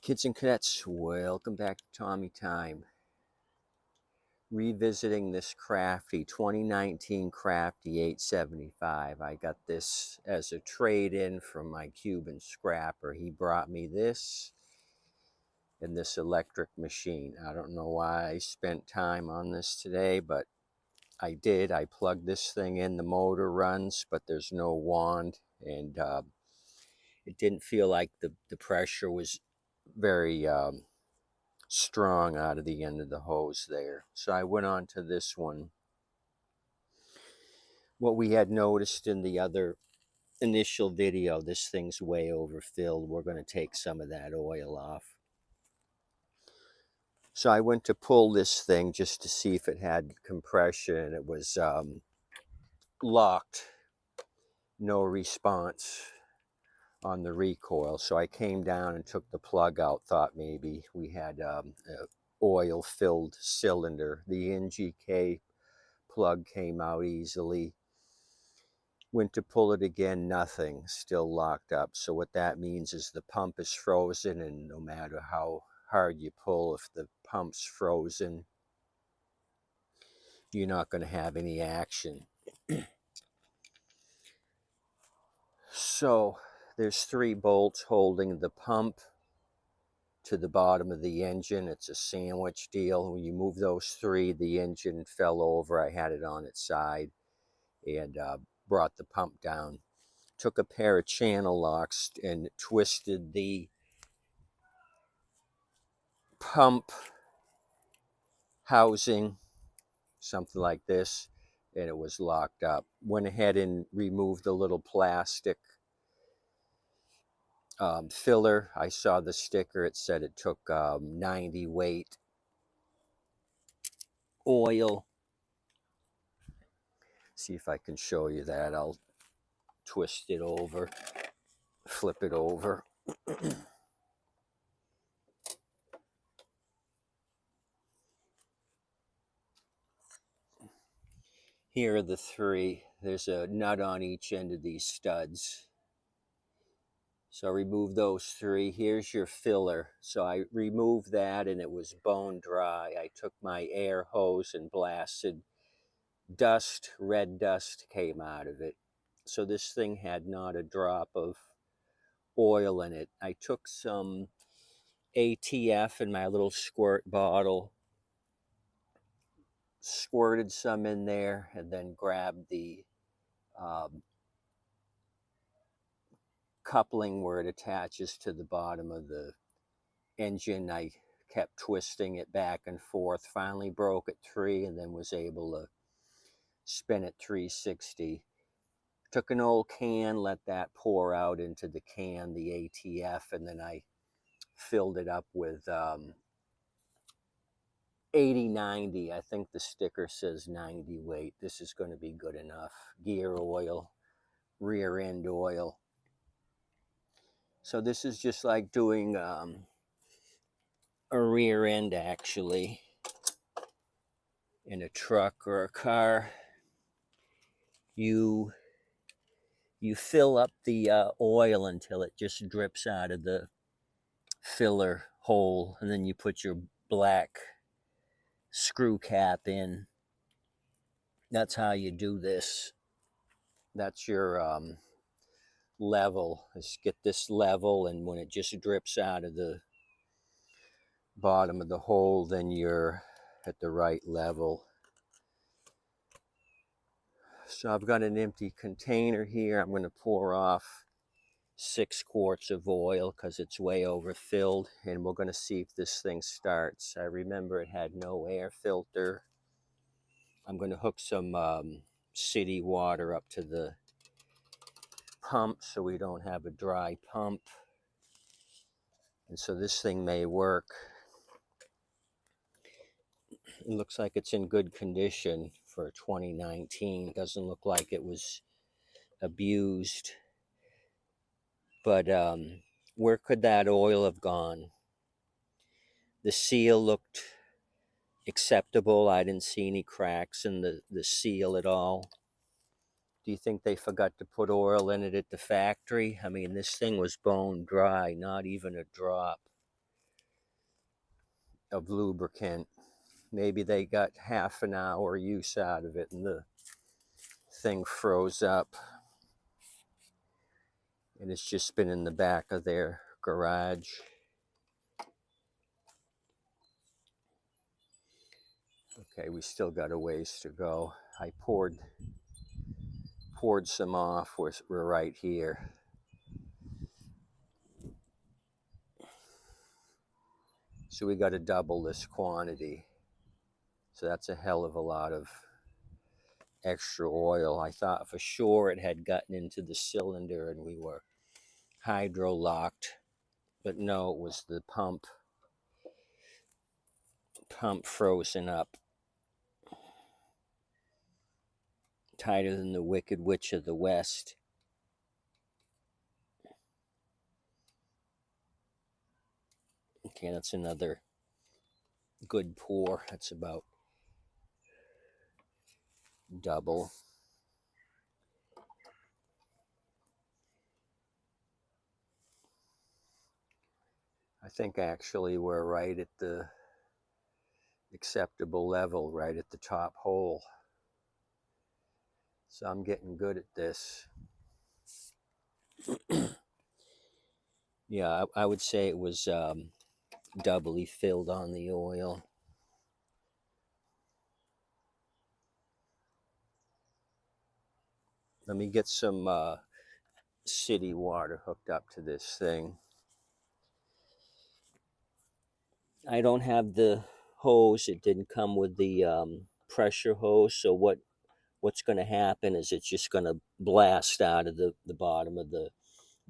Kids and cadets, welcome back to Tommy Time. Revisiting this Crafty 2019 Crafty 875. I got this as a trade-in from my Cuban scrapper. He brought me this and this electric machine. I don't know why I spent time on this today, but I did. I plugged this thing in, the motor runs, but there's no wand, and it didn't feel like the pressure was very strong out of the end of the hose there. So I went on to this one. What we had noticed in the other initial video, this thing's way overfilled. We're going to take some of that oil off. So I went to pull this thing just to see if it had compression, and it was locked. No response on the recoil. So I came down and took the plug out, thought maybe we had a oil filled cylinder. The NGK plug came out easily. Went to pull it again, nothing, still locked up. So what that means is the pump is frozen, and no matter how hard you pull, if the pump's frozen, you're not going to have any action. So there's 3 bolts holding the pump to the bottom of the engine. It's a sandwich deal. When you move those 3, the engine fell over. I had it on its side and brought the pump down. Took a pair of channel locks and twisted the pump housing, something like this, and it was locked up. Went ahead and removed the little plastic filler. I saw the sticker. It said it took 90 weight oil. See if I can show you that. I'll twist it over, flip it over. Here are the 3. There's a nut on each end of these studs. So remove those 3. Here's your filler. So I removed that and it was bone dry. I took my air hose and blasted dust, red dust came out of it. So this thing had not a drop of oil in it. I took some ATF in my little squirt bottle, squirted some in there, and then grabbed the coupling where it attaches to the bottom of the engine. I kept twisting it back and forth, finally broke at 3, and then was able to spin it 360. Took an old can, let that pour out into the can, the ATF, and then I filled it up with 80-90. I think the sticker says 90 weight. This is going to be good enough. Gear oil, rear end oil. So this is just like doing a rear end, actually, in a truck or a car. You fill up the oil until it just drips out of the filler hole, and then you put your black screw cap in. That's how you do this. That's your level. Just get this level, and when it just drips out of the bottom of the hole, then you're at the right level. So I've got an empty container here. I'm going to pour off 6 quarts of oil because it's way overfilled, and we're going to see if this thing starts. I remember it had no air filter. I'm going to hook some city water up to the pump so we don't have a dry pump, and so this thing may work. It looks like it's in good condition for 2019. It doesn't look like it was abused. But where could that oil have gone? The seal looked acceptable. I didn't see any cracks in the seal at all. Do you think they forgot to put oil in it at the factory? I mean, this thing was bone dry, not even a drop. of lubricant. Maybe they got half an hour use out of it and the thing froze up. And it's just been in the back of their garage. Okay, we still got a ways to go. I poured some off. We're right here. So we got to double this quantity. So that's a hell of a lot of extra oil. I thought for sure it had gotten into the cylinder and we were hydro locked, but no, it was the pump frozen up. Tighter than the Wicked Witch of the West. Okay, that's another good pour. That's about double. I think actually we're right at the acceptable level, right at the top hole. So I'm getting good at this. Yeah, I would say it was doubly filled on the oil. Let me get some city water hooked up to this thing. I don't have the hose. It didn't come with the pressure hose. So what's going to happen is it's just going to blast out of the bottom of the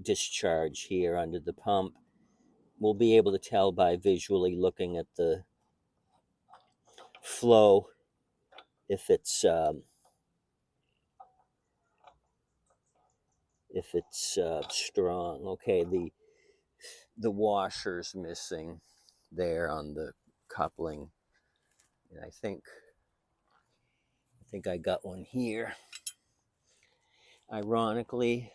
discharge here under the pump. We'll be able to tell by visually looking at the flow if it's strong. Okay, the washer's missing there on the coupling, and I think I got one here. Ironically,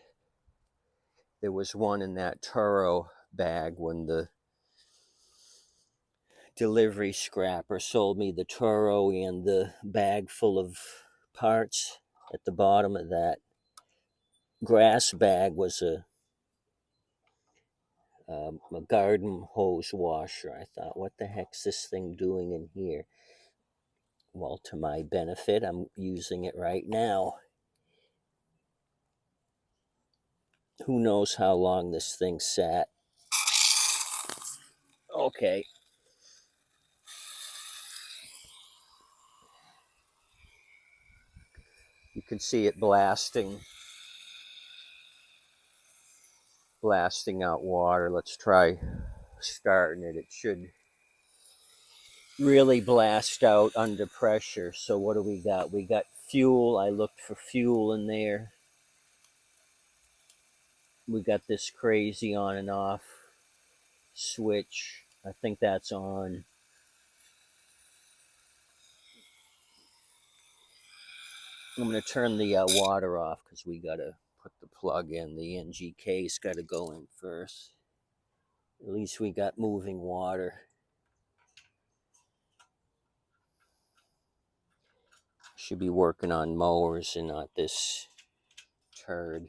there was one in that Turo bag when the delivery scrapper sold me the Turo and the bag full of parts. At the bottom of that grass bag was a garden hose washer. I thought, what the heck's this thing doing in here? Well, to my benefit, I'm using it right now. Who knows how long this thing sat? Okay. You can see it blasting out water. Let's try starting it. It should really blast out under pressure. So what do we got? We got fuel. I looked for fuel in there. We got this crazy on and off switch. I think that's on. I'm going to turn the water off because we got to put the plug in. The NG case got to go in first. At least we got moving water. Should be working on mowers and not this turd.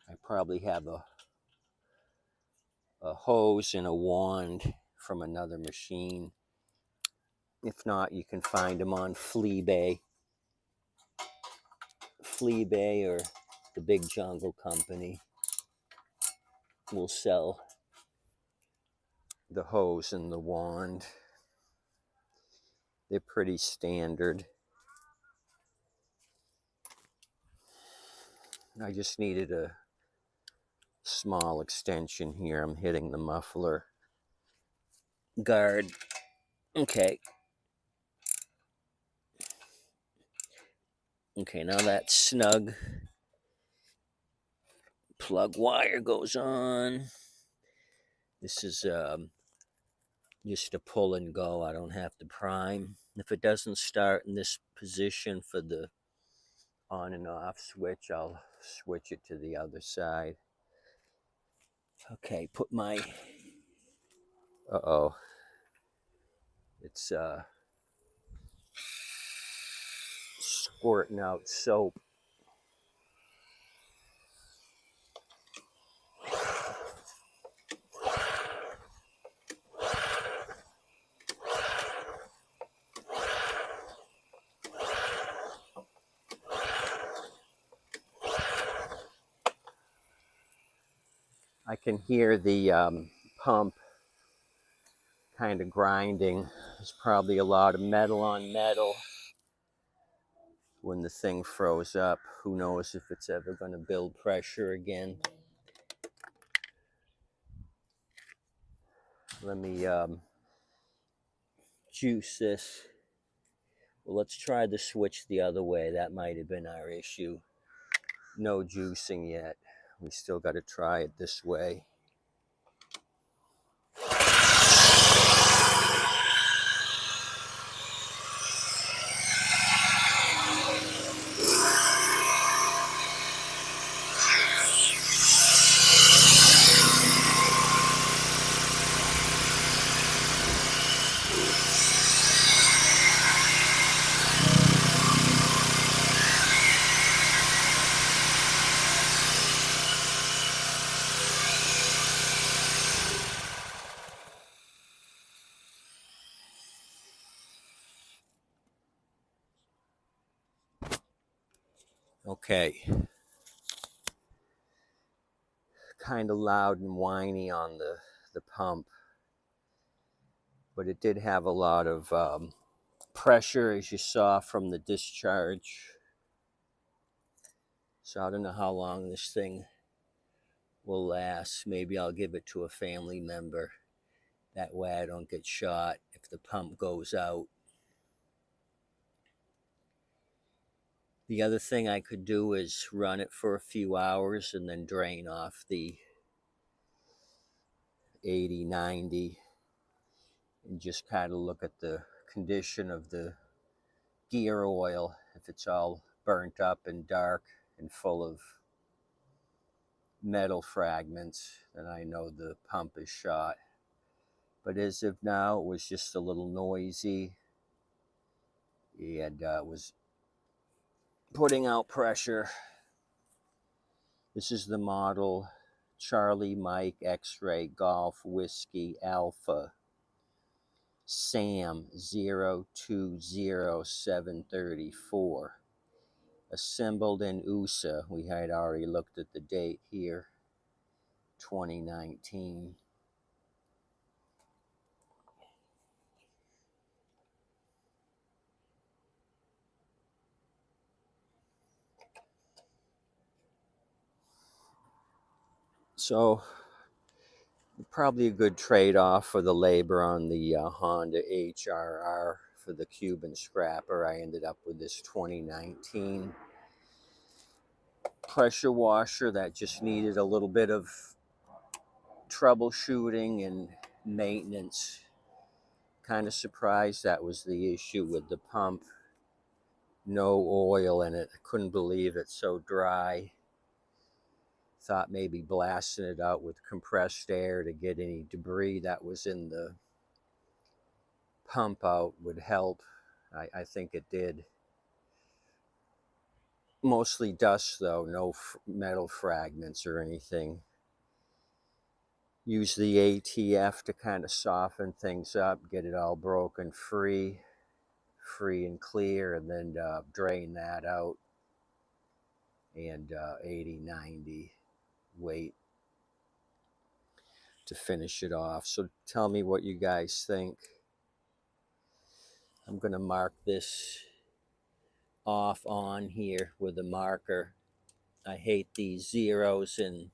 I probably have a hose and a wand from another machine. If not, you can find them on Fleabay or the Big Jungle Company will sell the hose and the wand. They're pretty standard. I just needed a small extension here. I'm hitting the muffler guard. Okay. Okay, now that snug plug wire goes on. This is just a pull and go. I don't have to prime. If it doesn't start in this position for the on and off switch, I'll switch it to the other side. Okay, put my Uh-oh. It's squirting out soap. I can hear the pump kind of grinding. There's probably a lot of metal on metal when the thing froze up. Who knows if it's ever going to build pressure again. Let me juice this. Well, let's try the switch the other way. That might have been our issue. No juicing yet. We still got to try it this way. Okay. Kind of loud and whiny on the pump, but it did have a lot of pressure, as you saw from the discharge. So I don't know how long this thing will last. Maybe I'll give it to a family member. That way I don't get shot if the pump goes out. The other thing I could do is run it for a few hours and then drain off the 80, 90 and just kind of look at the condition of the gear oil. If it's all burnt up and dark and full of metal fragments, then I know the pump is shot. But as of now, it was just a little noisy and was putting out pressure. This is the model Charlie Mike X-Ray Golf Whiskey Alpha Sam 020734. Assembled in USA. We had already looked at the date here, 2019. So probably a good trade-off for the labor on the Honda HRR for the Cuban scrapper. I ended up with this 2019 pressure washer that just needed a little bit of troubleshooting and maintenance. Kind of surprised that was the issue with the pump. No oil in it. I couldn't believe it, so dry. Thought maybe blasting it out with compressed air to get any debris that was in the pump out would help. I think it did. Mostly dust though, no metal fragments or anything. Use the ATF to kind of soften things up, get it all broken free and clear, and then drain that out and 80, 90 wait to finish it off. So tell me what you guys think. I'm going to mark this off on here with a marker. I hate these zeros and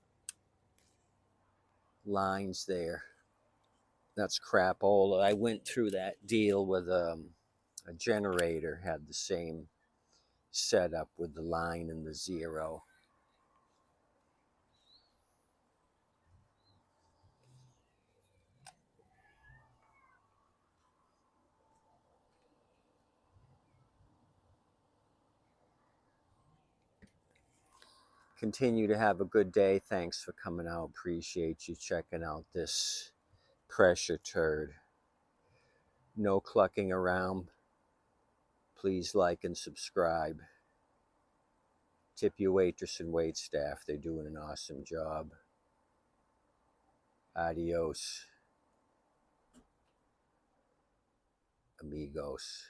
lines there. That's crapola. I went through that deal with a generator, had the same setup with the line and the zero. Continue to have a good day. Thanks for coming out. Appreciate you checking out this pressure turd. No clucking around. Please like and subscribe. Tip your waitress and wait staff. They're doing an awesome job. Adios, amigos.